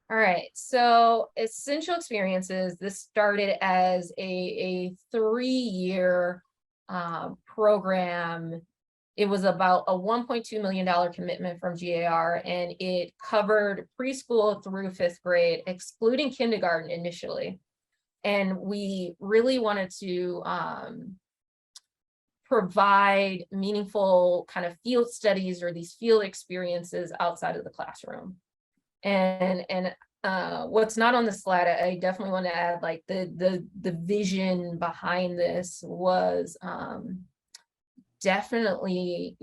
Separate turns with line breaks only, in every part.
All right, so essential experiences, this started as a 3-year program. It was about a $1.2 million commitment from GAR, and it covered preschool through 5th grade, excluding kindergarten initially. And we really wanted to provide meaningful kind of field studies or these field experiences outside of the classroom. And what's not on the slide, I definitely want to add, like the vision behind this was definitely,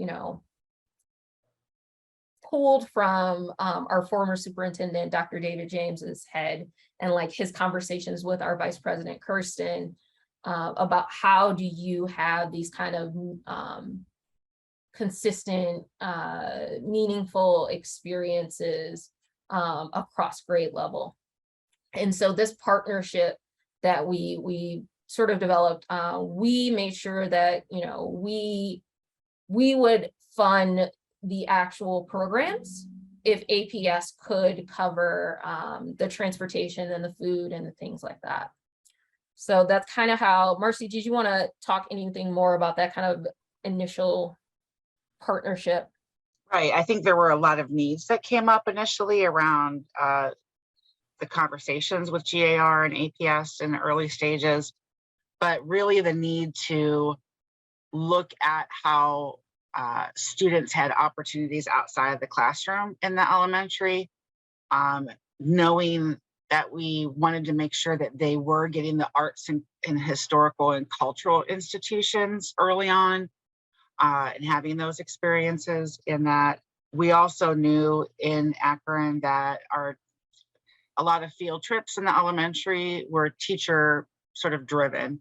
pulled from our former superintendent, Dr. David James's head, and like his conversations with our Vice President Kirsten about how do you have these kind of consistent, meaningful experiences across grade level. And so this partnership that we sort of developed, we made sure that we would fund the actual programs if APS could cover the transportation and the food and the things like that. So that's kind of how. Marcie, did you want to talk anything more about that kind of initial partnership?
Right. I think there were a lot of needs that came up initially around the conversations with GAR and APS in the early stages, but really the need to look at how students had opportunities outside of the classroom in the elementary, knowing that we wanted to make sure that they were getting the arts and historical and cultural institutions early on, and having those experiences. In that, we also knew in Akron that a lot of field trips in the elementary were teacher sort of driven,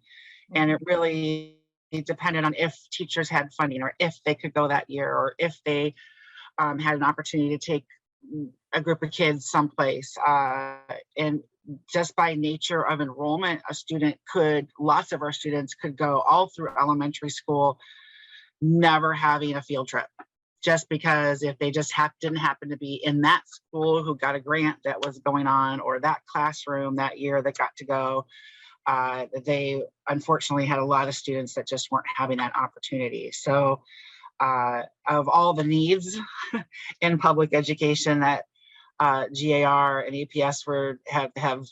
and it really depended on if teachers had funding or if they could go that year or if they had an opportunity to take a group of kids someplace. And just by nature of enrollment, lots of our students could go all through elementary school never having a field trip, just because if they just didn't happen to be in that school who got a grant that was going on, or that classroom that year that got to go, they unfortunately had a lot of students that just weren't having that opportunity. So of all the needs in public education that GAR and APS have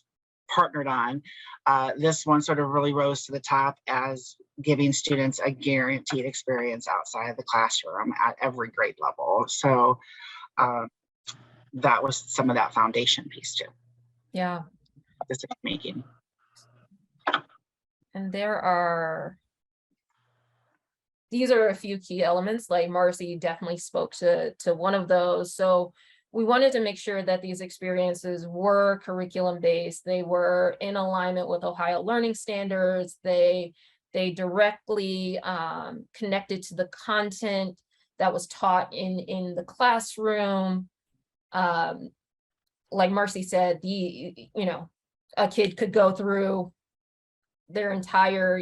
partnered on, this one sort of really rose to the top as giving students a guaranteed experience outside of the classroom at every grade level. So that was some of that foundation piece too.
Yeah.
Decision making.
And these are a few key elements, like Marcie definitely spoke to one of those. So we wanted to make sure that these experiences were curriculum based. They were in alignment with Ohio learning standards. They directly connected to the content that was taught in the classroom. Like Marcie said, a kid could go through their entire,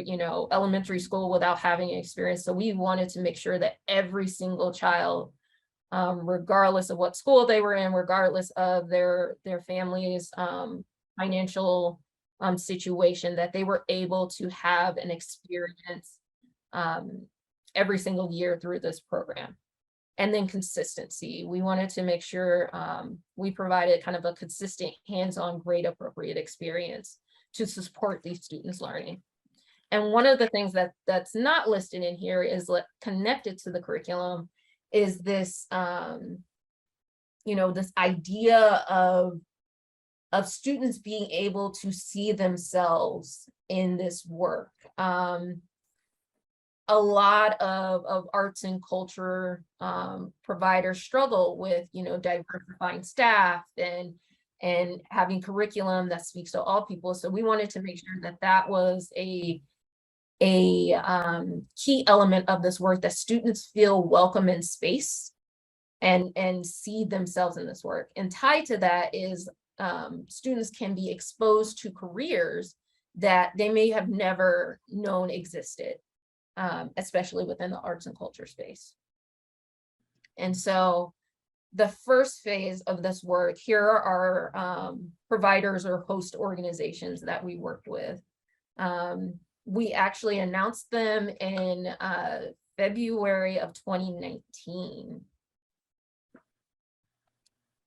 elementary school without having an experience. So we wanted to make sure that every single child, regardless of what school they were in, regardless of their family's financial situation, that they were able to have an experience every single year through this program. And then consistency. We wanted to make sure we provided kind of a consistent hands-on grade appropriate experience to support these students' learning. And one of the things that's not listed in here is connected to the curriculum is this, this idea of students being able to see themselves in this work. A lot of arts and culture providers struggle with, diversifying staff and having curriculum that speaks to all people. So we wanted to make sure that was a key element of this work, that students feel welcome in space and see themselves in this work. And tied to that is students can be exposed to careers that they may have never known existed, especially within the arts and culture space. And so the first phase of this work, here are our providers or host organizations that we worked with. We actually announced them in February of 2019.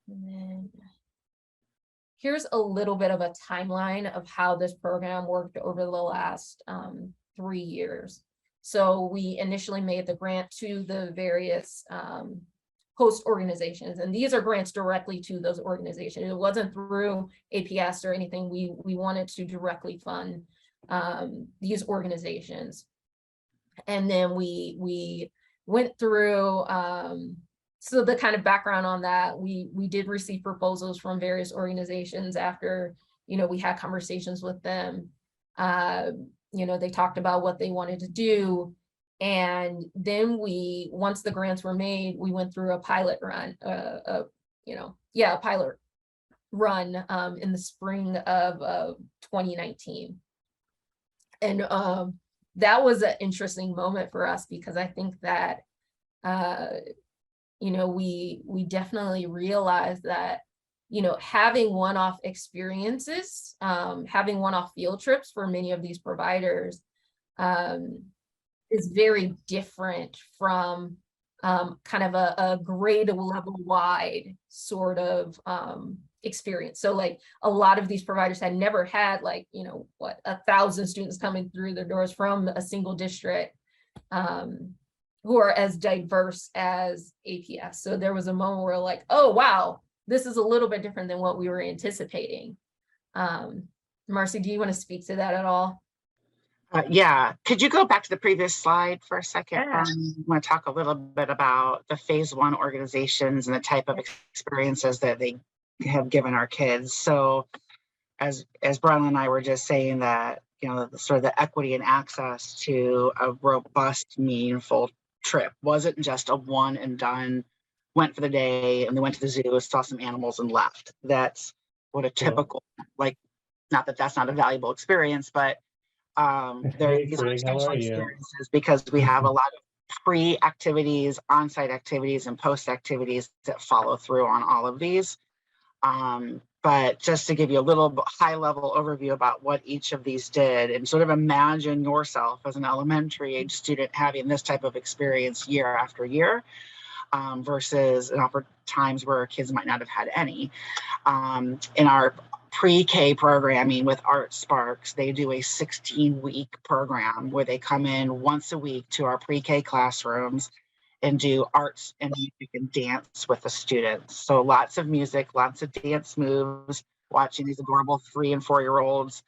And then here's a little bit of a timeline of how this program worked over the last 3 years. So we initially made the grant to the various host organizations, and these are grants directly to those organizations. It wasn't through APS or anything. We wanted to directly fund these organizations. And then we went through, so the kind of background on that, we did receive proposals from various organizations after, we had conversations with them. They talked about what they wanted to do. And then once the grants were made, we went through a pilot run, a pilot run in the spring of 2019. And that was an interesting moment for us, because I think that, we definitely realized that, having one-off experiences, having one-off field trips for many of these providers is very different from kind of a grade level wide sort of experience. So like a lot of these providers had never had 1,000 students coming through their doors from a single district who are as diverse as APS. So there was a moment where like, oh, wow, this is a little bit different than what we were anticipating. Marcie, do you want to speak to that at all?
Yeah, could you go back to the previous slide for a second?
Yeah.
I want to talk a little bit about the phase 1 organizations and the type of experiences that they have given our kids. So as Bronlynn and I were just saying, that sort of the equity and access to a robust, meaningful trip wasn't just a one and done, went for the day and they went to the zoo, saw some animals and left. That's what a typical, not that that's not a valuable experience, but these are essential experiences, because we have a lot of pre-activities, on-site activities, and post-activities that follow through on all of these. But just to give you a little high-level overview about what each of these did, and sort of imagine yourself as an elementary age student having this type of experience year after year, versus times where kids might not have had any. In our pre-K programming with Art Sparks, they do a 16-week program where they come in once a week to our pre-K classrooms and do arts and music and dance with the students. So lots of music, lots of dance moves, watching these adorable 3 and 4-year-olds,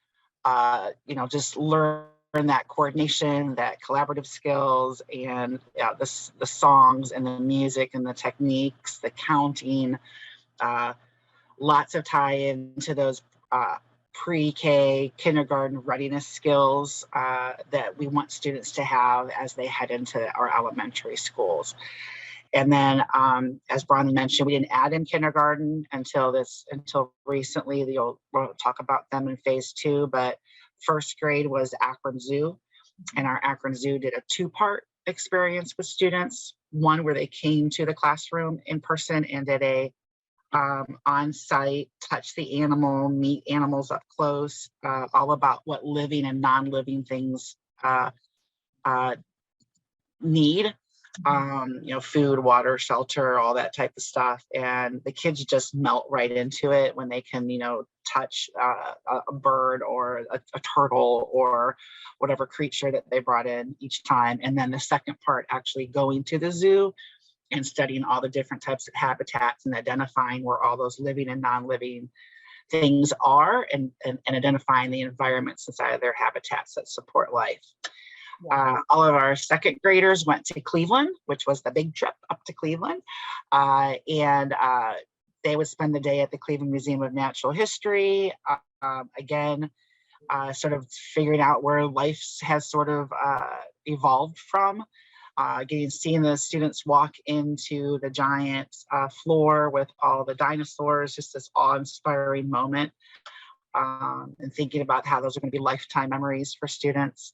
just learn that coordination, that collaborative skills, and the songs and the music and the techniques, the counting, lots of tie into those pre-K, kindergarten readiness skills that we want students to have as they head into our elementary schools. And then, as Bronlynn mentioned, we didn't add in kindergarten until recently. We'll talk about them in phase 2, but first grade was Akron Zoo, and our Akron Zoo did a 2-part experience with students. One where they came to the classroom in person and did a on-site, touch the animal, meet animals up close, all about what living and non-living things need, food, water, shelter, all that type of stuff. And the kids just melt right into it when they can, touch a bird or a turtle or whatever creature that they brought in each time. And then the second part, actually going to the zoo and studying all the different types of habitats and identifying where all those living and non-living things are, and identifying the environments inside of their habitats that support life. All of our second graders went to Cleveland, which was the big trip up to Cleveland. And they would spend the day at the Cleveland Museum of Natural History. Again, sort of figuring out where life has sort of evolved from. Seeing the students walk into the giant floor with all the dinosaurs, just this awe-inspiring moment, and thinking about how those are going to be lifetime memories for students.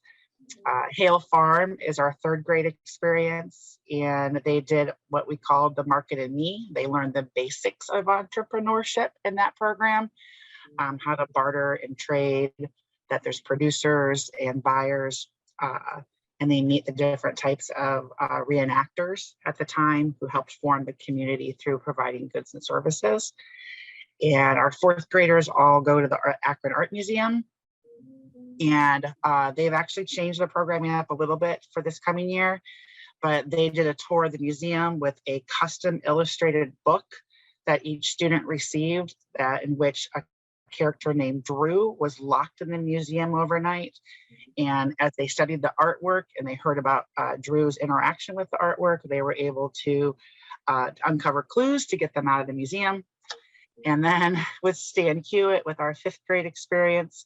Hale Farm is our third grade experience, and they did what we called the Market and Me. They learned the basics of entrepreneurship in that program, how to barter and trade, that there's producers and buyers, and they meet the different types of reenactors at the time who helped form the community through providing goods and services. And our fourth graders all go to the Akron Art Museum. And they've actually changed the programming up a little bit for this coming year, but they did a tour of the museum with a custom illustrated book that each student received, in which a character named Drew was locked in the museum overnight. And as they studied the artwork and they heard about Drew's interaction with the artwork, they were able to uncover clues to get them out of the museum. And then with Stan Hewitt, with our fifth grade experience,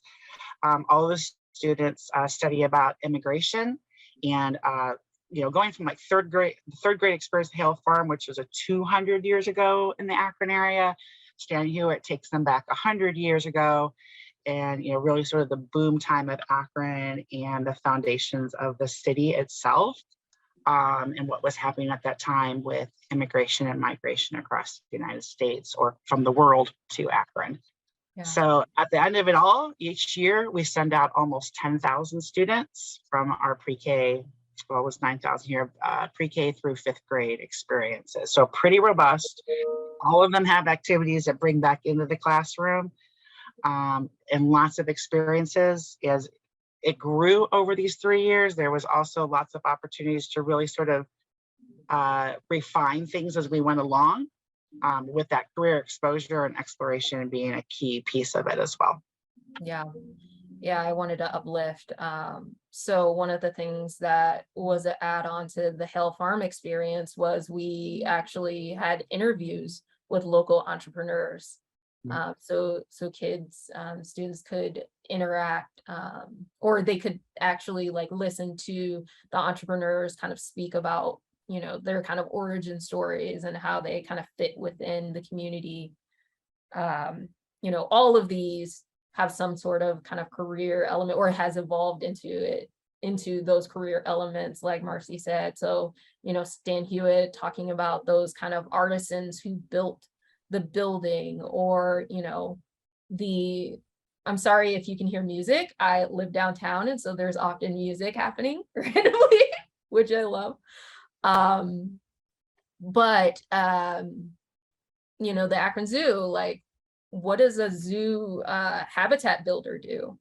all the students study about immigration, and going from like third grade experience at Hale Farm, which was a 200 years ago in the Akron area. Stan Hewitt takes them back 100 years ago, and really sort of the boom time of Akron and the foundations of the city itself, and what was happening at that time with immigration and migration across the United States, or from the world to Akron. Yeah. So at the end of it all, each year we send out almost 10,000 students from our pre-K, well, it was 9,000 here, pre-K through fifth grade experiences. So pretty robust. All of them have activities that bring back into the classroom, and lots of experiences. As it grew over these 3 years, there was also lots of opportunities to really sort of refine things as we went along, with that career exposure and exploration being a key piece of it as well.
Yeah, I wanted to uplift. So one of the things that was an add-on to the Hale Farm experience was we actually had interviews with local entrepreneurs. So kids, students could interact, or they could actually like listen to the entrepreneurs kind of speak about their kind of origin stories and how they kind of fit within the community. All of these have some sort of kind of career element, or has evolved into those career elements, like Marcie said. So, Stan Hewitt talking about those kind of artisans who built the building, or, I'm sorry if you can hear music. I live downtown, and so there's often music happening randomly, which I love. But the Akron Zoo, like, what does a zoo habitat builder do?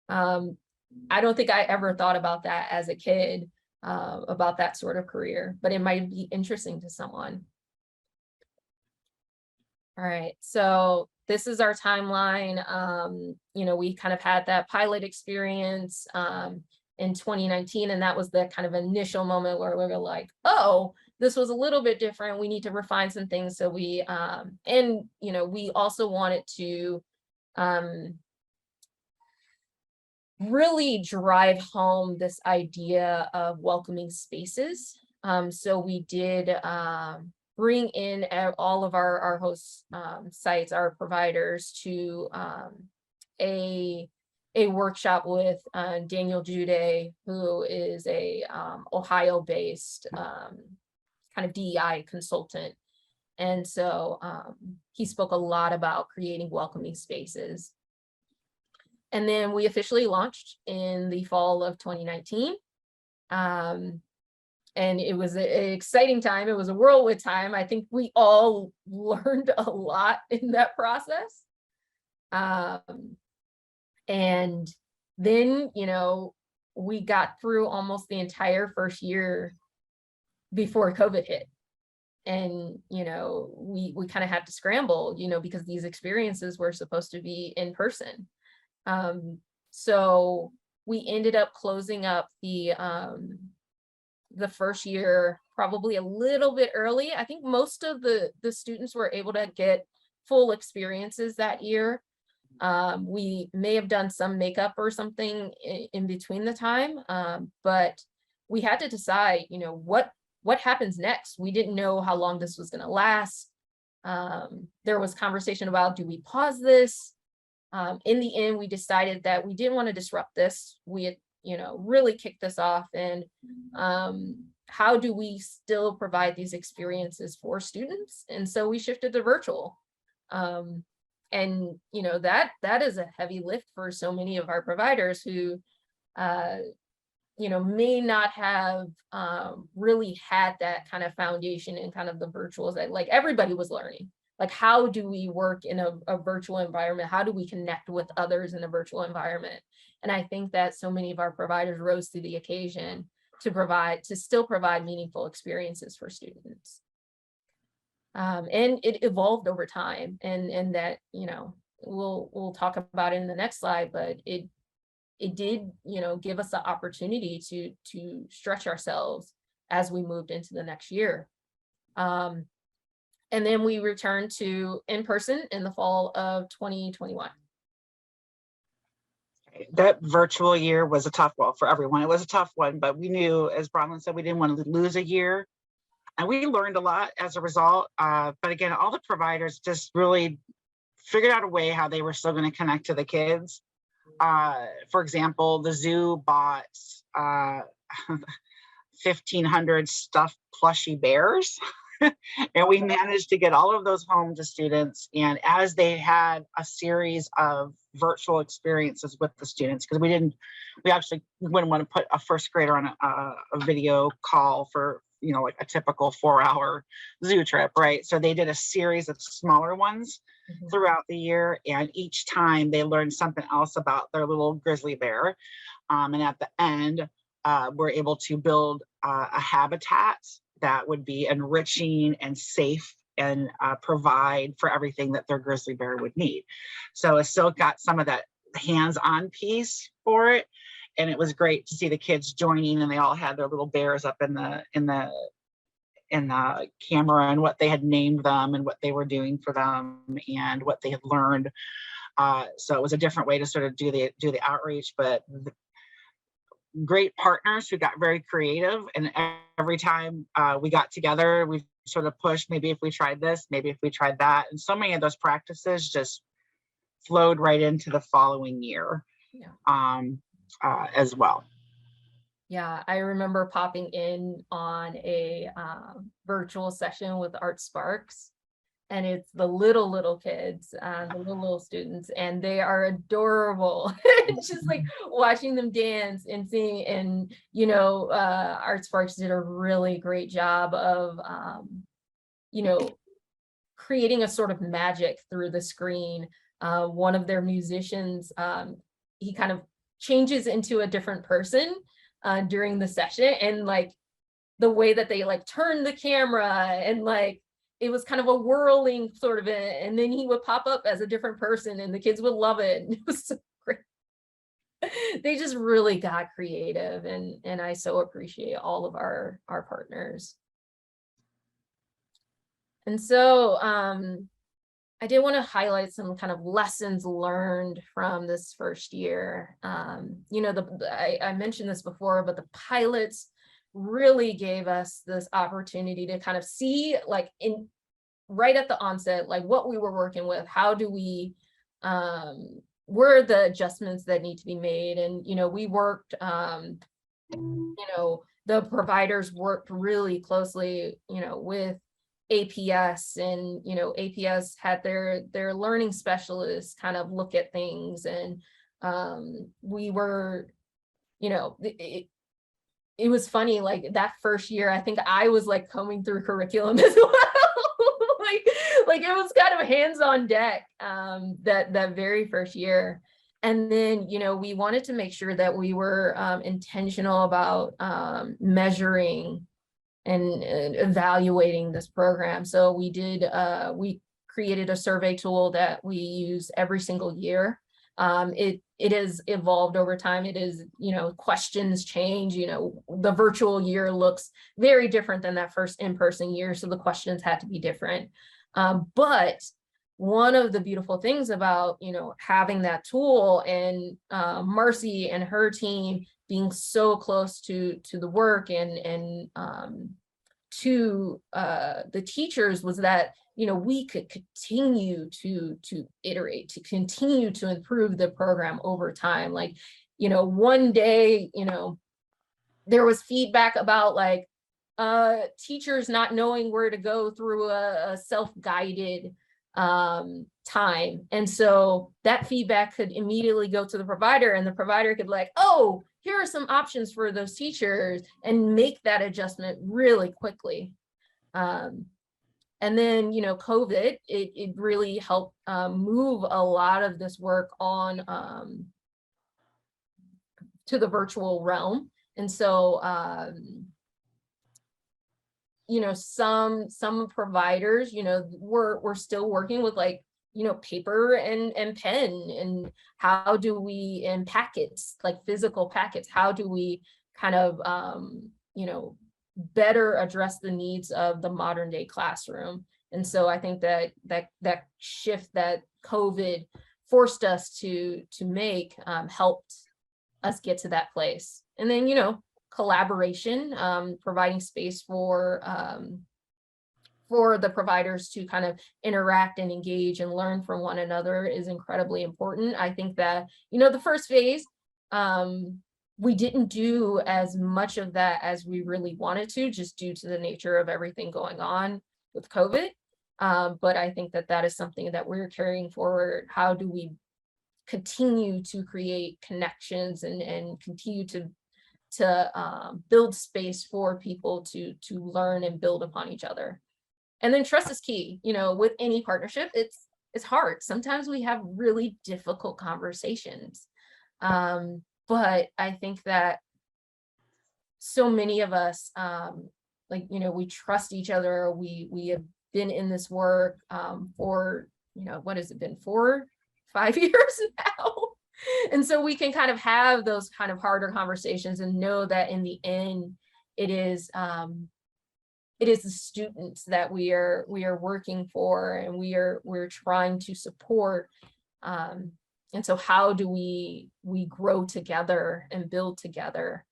I don't think I ever thought about that as a kid, about that sort of career, but it might be interesting to someone. All right, so this is our timeline. We kind of had that pilot experience in 2019, and that was the kind of initial moment where we were like, oh, this was a little bit different. We need to refine some things. So we also wanted to really drive home this idea of welcoming spaces. So we did bring in all of our host sites, our providers, to a workshop with Daniel Jude, who is a Ohio-based kind of DEI consultant. And so he spoke a lot about creating welcoming spaces. And then we officially launched in the fall of 2019. And it was an exciting time. It was a whirlwind time. I think we all learned a lot in that process. And then, we got through almost the entire first year before COVID hit. And, we kind of had to scramble, because these experiences were supposed to be in person. So we ended up closing up the first year probably a little bit early. I think most of the students were able to get full experiences that year. We may have done some makeup or something in between the time, but we had to decide, what happens next. We didn't know how long this was going to last. There was conversation about, do we pause this? In the end, we decided that we didn't want to disrupt this. We had, really kick this off, and how do we still provide these experiences for students? And so we shifted to virtual. And that is a heavy lift for so many of our providers who may not have really had that kind of foundation in kind of the virtuals that like everybody was learning. Like, how do we work in a virtual environment? How do we connect with others in a virtual environment? And I think that so many of our providers rose to the occasion to still provide meaningful experiences for students. And it evolved over time, and that, we'll talk about it in the next slide, but it did, give us the opportunity to stretch ourselves as we moved into the next year. And then we returned to in-person in the fall of 2021.
That virtual year was a tough one for everyone. It was a tough one, but we knew, as Bronlynn said, we didn't want to lose a year. And we learned a lot as a result. But again, all the providers just really figured out a way how they were still going to connect to the kids. For example, the zoo bought 1,500 stuffed plushy bears. And we managed to get all of those home to students. And as they had a series of virtual experiences with the students, because we actually wouldn't want to put a first grader on a video call for, like a typical 4-hour zoo trip, right? So they did a series of smaller ones throughout the year. And each time they learned something else about their little grizzly bear. And at the end, we're able to build a habitat that would be enriching and safe and provide for everything that their grizzly bear would need. So it still got some of that hands-on piece for it. And it was great to see the kids joining, and they all had their little bears up in the camera, and what they had named them and what they were doing for them and what they had learned. So it was a different way to sort of do the outreach, but great partners who got very creative. And every time we got together, we sort of pushed, maybe if we tried this, maybe if we tried that. And so many of those practices just flowed right into the following year. As well.
Yeah, I remember popping in on a virtual session with Art Sparks, and it's the little kids, the little students, and they are adorable. It's just like watching them dance and sing, and Art Sparks did a really great job of creating a sort of magic through the screen. One of their musicians, he kind of changes into a different person during the session, and like the way that they like turn the camera, and like it was kind of a whirling sort of and then he would pop up as a different person and the kids would love it. And it was so great. They just really got creative, and I so appreciate all of our partners. And so I did want to highlight some kind of lessons learned from this first year. I mentioned this before, but the pilots really gave us this opportunity to kind of see, like, right at the onset, like what we were working with. How do we, where are the adjustments that need to be made? And, we worked, the providers worked really closely, with APS, and APS had their learning specialists kind of look at things, and we were, it was funny, like that first year I think I was like combing through curriculum as well. like it was kind of hands on deck that very first year. And then we wanted to make sure that we were intentional about measuring and evaluating this program. So we created a survey tool that we use every single year. It has evolved over time. It is, questions change, the virtual year looks very different than that first in-person year. So the questions had to be different. But one of the beautiful things about, having that tool, and Marcie and her team being so close to the work and to the teachers, was that we could continue to iterate, to continue to improve the program over time. Like one day, there was feedback about like teachers not knowing where to go through a self-guided time. And so that feedback could immediately go to the provider, and the provider could like, oh, here are some options for those teachers, and make that adjustment really quickly. And then, COVID, it really helped move a lot of this work on to the virtual realm. And so, some providers, we're still working with like, paper and pen, and how do we, in packets, like physical packets, how do we kind of, better address the needs of the modern day classroom. And so I think that shift that COVID forced us to make helped us get to that place. And then, collaboration, providing space for the providers to kind of interact and engage and learn from one another is incredibly important. I think that, the first phase, we didn't do as much of that as we really wanted to, just due to the nature of everything going on with COVID. But I think that is something that we're carrying forward. How do we continue to create connections and continue to build space for people to learn and build upon each other? And then trust is key. With any partnership, it's hard. Sometimes we have really difficult conversations. But I think that so many of us, we trust each other. We have been in this work for, what has it been, 4-5 years now? And so we can kind of have those kind of harder conversations and know that in the end, it is the students that we are working for, and we're trying to support. And so how do we grow together and build together?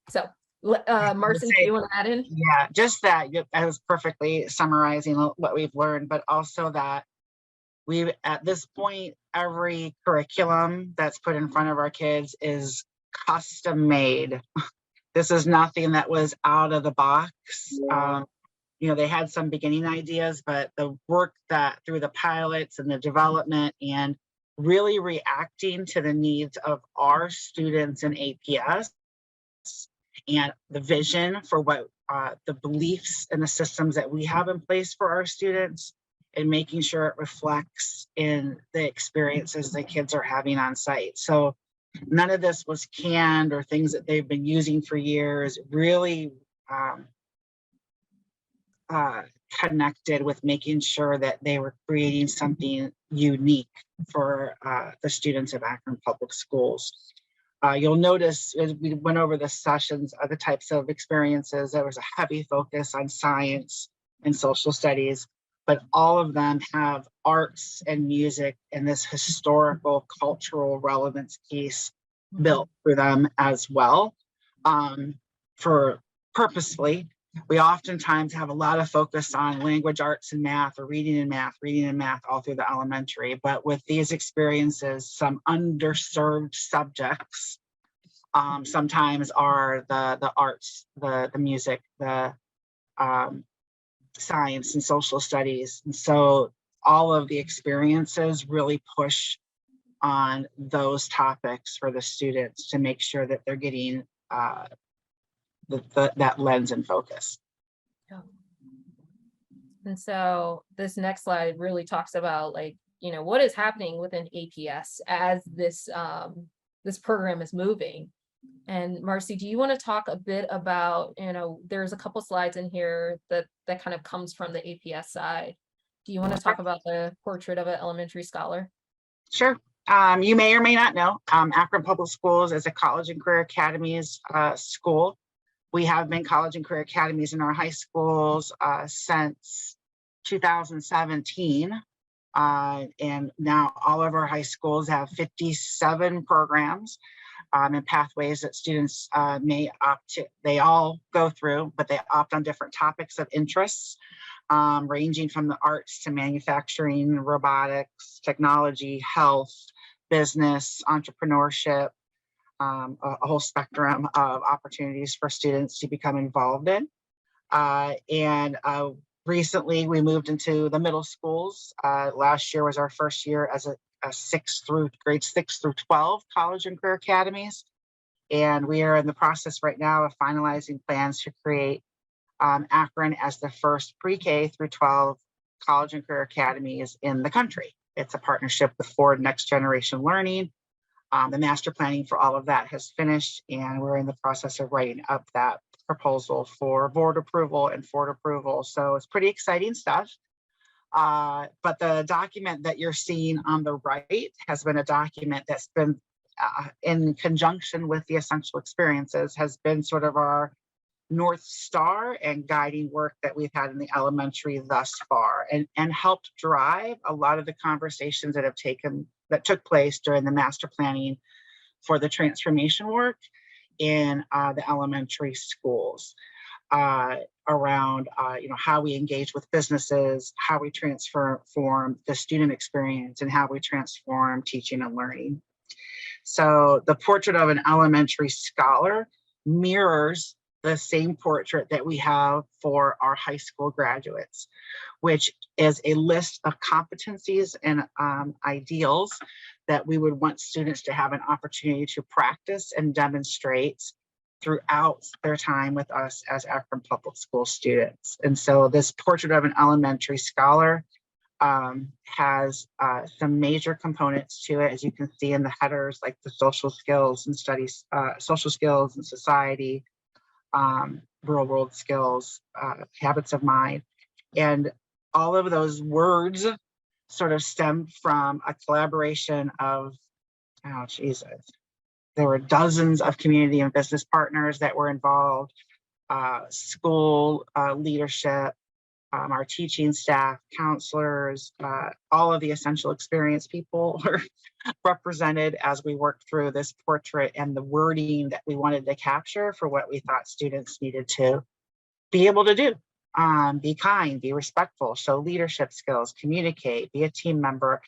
So Marcie, do you want to add in?
Yeah, just that I was perfectly summarizing what we've learned, but also that we, at this point, every curriculum that's put in front of our kids is custom made. This is nothing that was out of the box. They had some beginning ideas, but the work that through the pilots and the development and really reacting to the needs of our students in APS and the vision for what the beliefs and the systems that we have in place for our students, and making sure it reflects in the experiences the kids are having on site. So none of this was canned or things that they've been using for years. Really connected with making sure that they were creating something unique for the students of Akron Public Schools. You'll notice as we went over the sessions, the types of experiences, there was a heavy focus on science and social studies, but all of them have arts and music and this historical cultural relevance piece built for them as well. For purposefully, we oftentimes have a lot of focus on language arts and math, or reading and math all through the elementary. But with these experiences, some underserved subjects sometimes are the arts, the music, the science and social studies. And so all of the experiences really push on those topics for the students to make sure that they're getting that lens and focus.
Yeah. And so this next slide really talks about what is happening within APS as this program is moving. And Marcie, do you want to talk a bit about, there's a couple slides in here that kind of comes from the APS side. Do you want to talk about the portrait of an elementary scholar?
Sure. You may or may not know, Akron Public Schools is a college and career academies school. We have been college and career academies in our high schools since 2017. And now all of our high schools have 57 programs and pathways that students may opt to. They all go through, but they opt on different topics of interests, ranging from the arts to manufacturing, robotics, technology, health, business, entrepreneurship, a whole spectrum of opportunities for students to become involved in. Recently we moved into the middle schools. Last year was our first year as a grades 6 through 12 college and career academies. And we are in the process right now of finalizing plans to create Akron as the first pre-K through 12 college and career academies in the country. It's a partnership with Ford Next Generation Learning. The master planning for all of that has finished, and we're in the process of writing up that proposal for board approval and Ford approval. So it's pretty exciting stuff. But the document that you're seeing on the right has been a document that's been in conjunction with the essential experiences, has been sort of our North Star and guiding work that we've had in the elementary thus far, and helped drive a lot of the conversations that took place during the master planning for the transformation work in the elementary schools, around how we engage with businesses, how we transform the student experience, and how we transform teaching and learning. So the portrait of an elementary scholar mirrors the same portrait that we have for our high school graduates, which is a list of competencies and ideals that we would want students to have an opportunity to practice and demonstrate throughout their time with us as Akron Public School students. And so this portrait of an elementary scholar has some major components to it, as you can see in the headers, like the social skills and studies, social skills and society, real world skills, habits of mind. And all of those words sort of stem from a collaboration of, oh Jesus, there were dozens of community and business partners that were involved, school leadership, our teaching staff, counselors, all of the essential experience people were represented as we worked through this portrait and the wording that we wanted to capture for what we thought students needed to be able to do. Be kind, be respectful, show leadership skills, communicate, be a team member.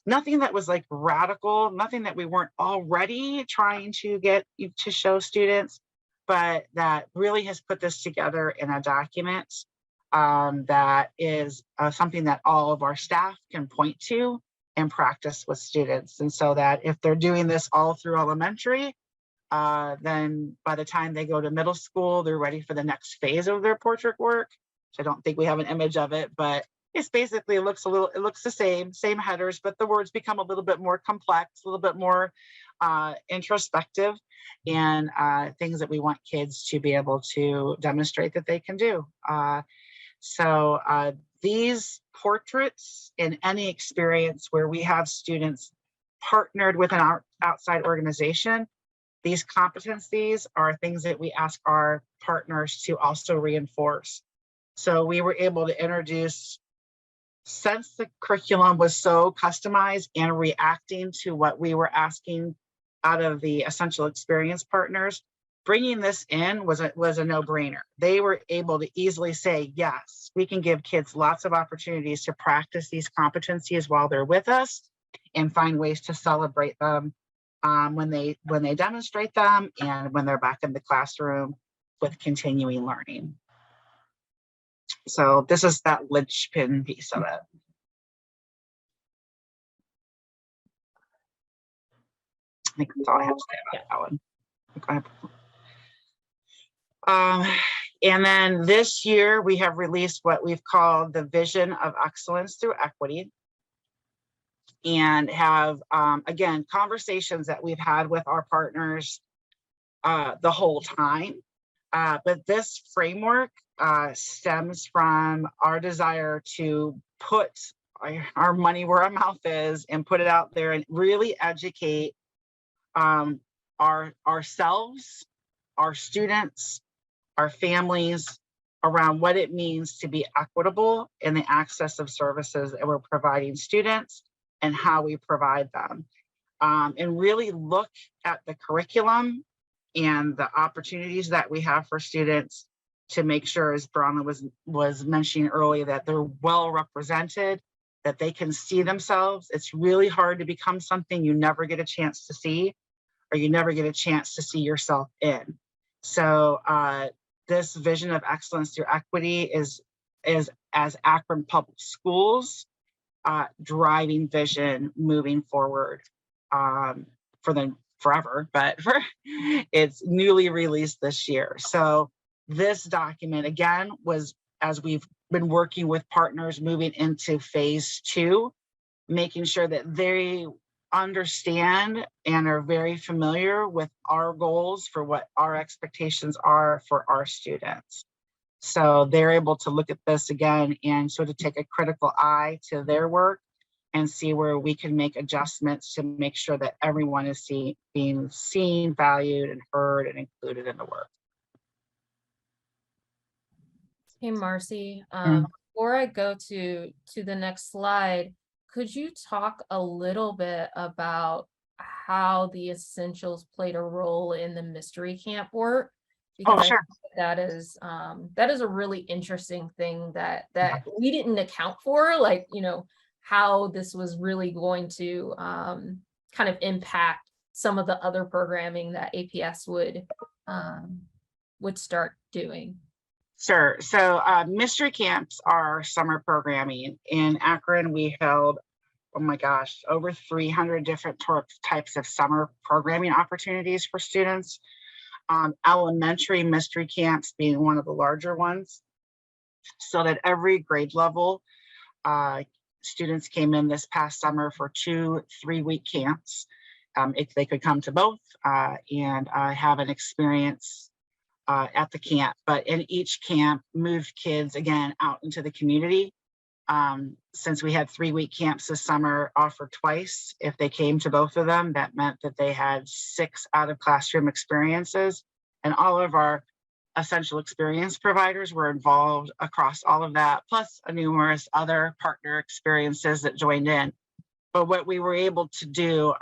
Nothing that was like radical, nothing that we weren't already trying to get to show students, but that really has put this together in a document that is something that all of our staff can point to and practice with students. And so that if they're doing this all through elementary, then by the time they go to middle school, they're ready for the next phase of their portrait work. I don't think we have an image of it, but it's basically, it looks the same headers, but the words become a little bit more complex, a little bit more introspective, and things that we want kids to be able to demonstrate that they can do. So these portraits in any experience where we have students partnered with an outside organization, these competencies are things that we ask our partners to also reinforce. So we were able to introduce, since the curriculum was so customized and reacting to what we were asking out of the essential experience partners, bringing this in was a no-brainer. They were able to easily say, yes, we can give kids lots of opportunities to practice these competencies while they're with us and find ways to celebrate them when they demonstrate them and when they're back in the classroom with continuing learning. So this is that linchpin piece of it. I think that's all I have to say about that one. And then this year we have released what we've called the Vision of Excellence Through Equity, and have, again, conversations that we've had with our partners the whole time. But this framework stems from our desire to put our money where our mouth is and put it out there and really educate ourselves, our students, our families around what it means to be equitable in the access of services that we're providing students and how we provide them, and really look at the curriculum and the opportunities that we have for students to make sure, as Bronlynn was mentioning earlier, that they're well represented that they can see themselves. It's really hard to become something you never get a chance to see, or you never get a chance to see yourself in. So this vision of excellence through equity is as Akron Public Schools driving vision moving forward for them forever, but it's newly released this year. So this document again was, as we've been working with partners moving into phase 2, making sure that they understand and are very familiar with our goals for what our expectations are for our students. So they're able to look at this again and sort of take a critical eye to their work and see where we can make adjustments to make sure that everyone is being seen, valued, and heard and included in the work.
Hey, Marcie,
Mm.
before I go to the next slide, could you talk a little bit about how the essentials played a role in the mystery camp work?
Oh,
Because I
sure.
think that is a really interesting thing that we didn't account for, like, you know, how this was really going to kind of impact some of the other programming that APS would start doing.
Sure. So mystery camps are summer programming. In Akron, we held, oh my gosh, over 300 different types of summer programming opportunities for students. Elementary mystery camps being one of the larger ones, so that every grade level, students came in this past summer for 2 3-week camps. If they could come to both and have an experience at the camp, but in each camp moved kids again out into the community. Since we had 3-week camps this summer offered twice, if they came to both of them, that meant that they had 6 out of classroom experiences, and all of our essential experience providers were involved across all of that, plus numerous other partner experiences that joined in. But what we were able to do,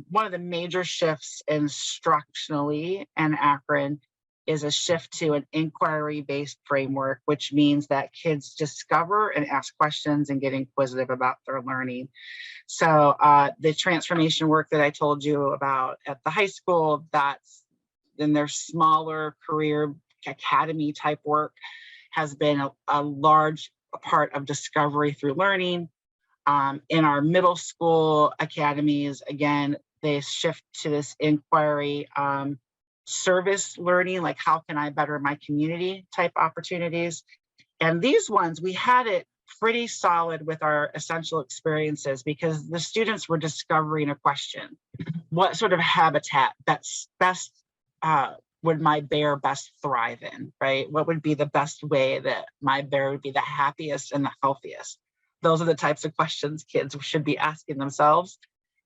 one of the major shifts instructionally in Akron is a shift to an inquiry-based framework, which means that kids discover and ask questions and get inquisitive about their learning. So the transformation work that I told you about at the high school, that's in their smaller career academy type work, has been a large part of discovery through learning. In our middle school academies, again, they shift to this inquiry service learning, like how can I better my community type opportunities. And these ones, we had it pretty solid with our essential experiences because the students were discovering a question. What sort of habitat that's best would my bear best thrive in, right? What would be the best way that my bear would be the happiest and the healthiest? Those are the types of questions kids should be asking themselves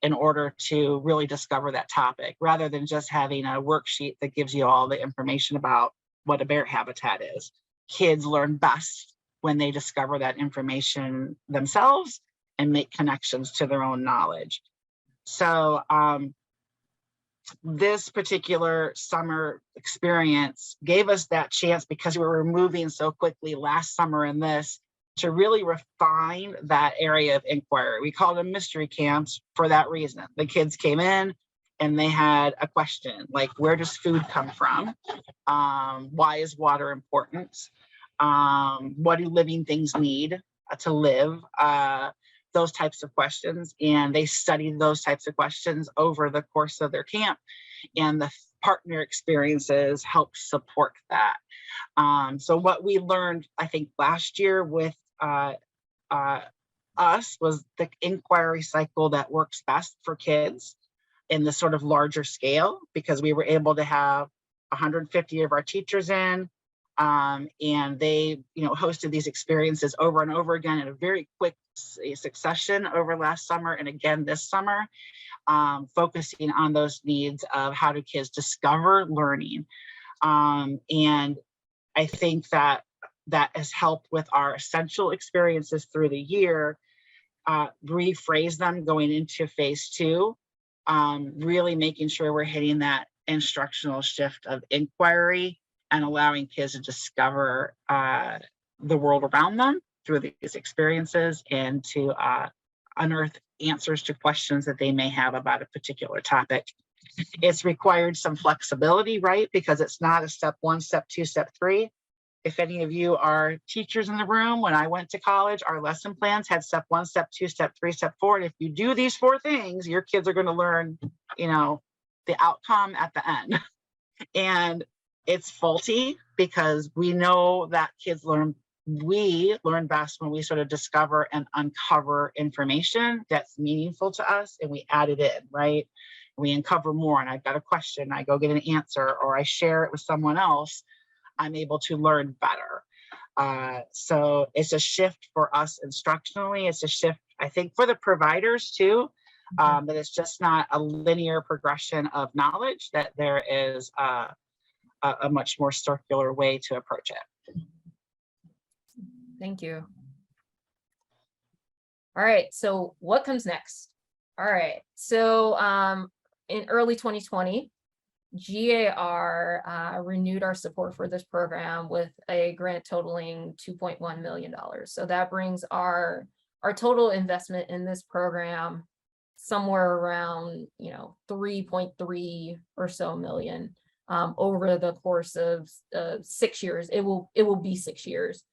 in order to really discover that topic, rather than just having a worksheet that gives you all the information about what a bear habitat is. Kids learn best when they discover that information themselves and make connections to their own knowledge. So this particular summer experience gave us that chance, because we were moving so quickly last summer in this, to really refine that area of inquiry. We called them mystery camps for that reason. The kids came in and they had a question like, where does food come from? Why is water important? What do living things need to live? Those types of questions. And they studied those types of questions over the course of their camp. And the partner experiences helped support that. So what we learned, I think, last year with us was the inquiry cycle that works best for kids in the sort of larger scale, because we were able to have 150 of our teachers in, and they, hosted these experiences over and over again in a very quick succession over last summer and again this summer, focusing on those needs of how do kids discover learning. And I think that has helped with our essential experiences through the year, rephrase them going into phase 2, really making sure we're hitting that instructional shift of inquiry and allowing kids to discover the world around them through these experiences and to unearth answers to questions that they may have about a particular topic. It's required some flexibility, right? Because it's not a step 1, step 2, step 3. If any of you are teachers in the room, when I went to college, our lesson plans had step 1, step 2, step 3, step 4. And if you do these 4 things, your kids are going to learn, you know, the outcome at the end. And it's faulty because we know that we learn best when we sort of discover and uncover information that's meaningful to us and we add it in, right? We uncover more and I've got a question, I go get an answer, or I share it with someone else, I'm able to learn better. So it's a shift for us instructionally. It's a shift, I think, for the providers too, that it's just not a linear progression of knowledge, that there is a much more circular way to approach it.
Thank you. All right, so what comes next? All right, so in early 2020, GAR renewed our support for this program with a grant totaling $2.1 million. So that brings our total investment in this program somewhere around, 3.3 or so million over the course of 6 years. It will be 6 years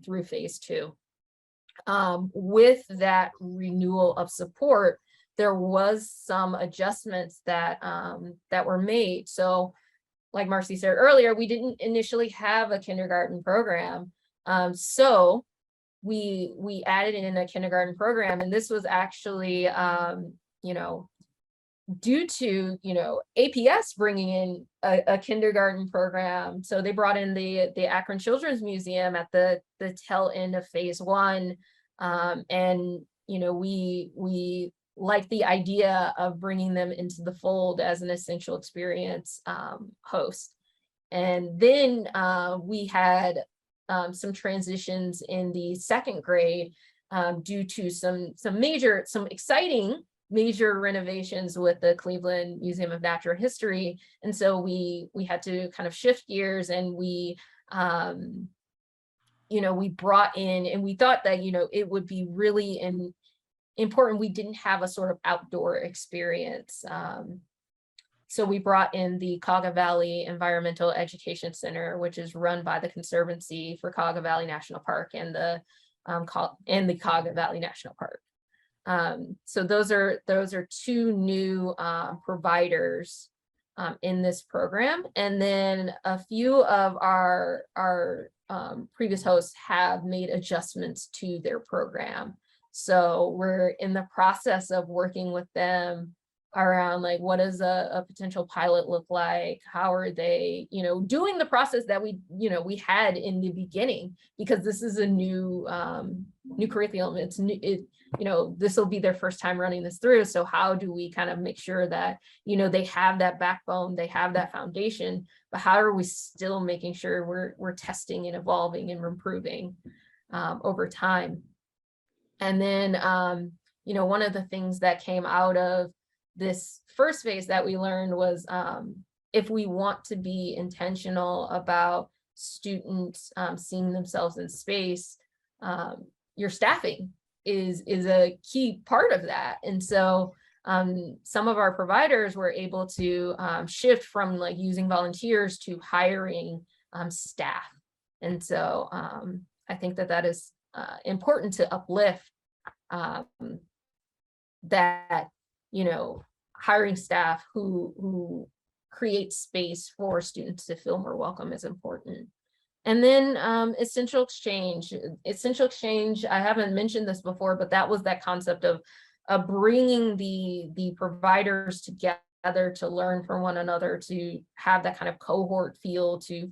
through phase 2. With that renewal of support, there was some adjustments that were made. So like Marcie said earlier, we didn't initially have a kindergarten program. So we added in a kindergarten program, and this was actually, due to, APS bringing in a kindergarten program. So they brought in the Akron Children's Museum at the tail end of phase 1. And, we like the idea of bringing them into the fold as an essential experience host. And then we had some transitions in the 2nd grade due to some exciting major renovations with the Cleveland Museum of Natural History. And so we had to kind of shift gears, and we brought in, and we thought that, it would be really important. We didn't have a sort of outdoor experience. So we brought in the Cauga Valley Environmental Education Center, which is run by the Conservancy for Cauga Valley National Park and the Cauga Valley National Park. So those are 2 new providers in this program. And then a few of our previous hosts have made adjustments to their program. So we're in the process of working with them around, like, what does a potential pilot look like? How are they, doing the process that we had in the beginning, because this is a new curriculum. It's new, this will be their first time running this through. So how do we kind of make sure that, they have that backbone, they have that foundation, but how are we still making sure we're testing and evolving and improving over time? And then, one of the things that came out of this first phase that we learned was, if we want to be intentional about students seeing themselves in space, your staffing is a key part of that. And so some of our providers were able to shift from, like, using volunteers to hiring staff. And so I think that is important to uplift, that, hiring staff who create space for students to feel more welcome is important. And then essential exchange. Essential exchange, I haven't mentioned this before, but that was that concept of bringing the providers together to learn from one another, to have that kind of cohort feel, to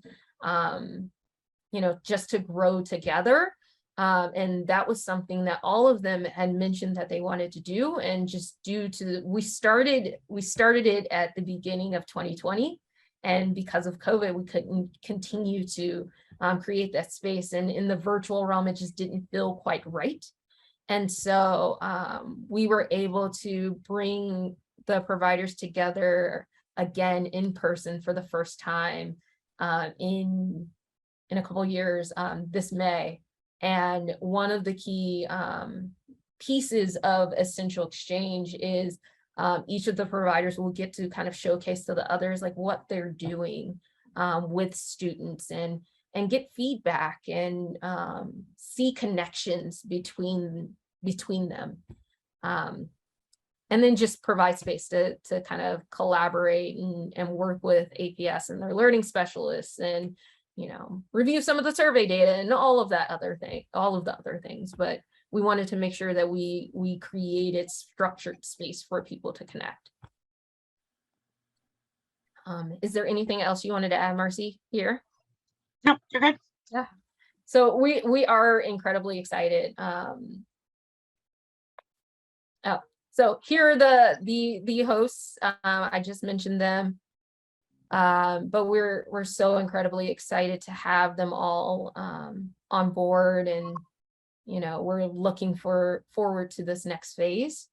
just to grow together. And that was something that all of them had mentioned that they wanted to do. And just due to, we started it at the beginning of 2020. And because of COVID, we couldn't continue to create that space. And in the virtual realm, it just didn't feel quite right. And so we were able to bring the providers together again in person for the first time in a couple of years this May. And one of the key pieces of essential exchange is each of the providers will get to kind of showcase to the others like what they're doing with students, and get feedback, and see connections between them. And then just provide space to kind of collaborate and work with APS and their learning specialists, and review some of the survey data and all of the other things. But we wanted to make sure that we created structured space for people to connect. Is there anything else you wanted to add, Marcie, here?
No, you're good.
Yeah. So we are incredibly excited. So here are the hosts. I just mentioned them. But we're so incredibly excited to have them all on board, and we're looking forward to this next phase.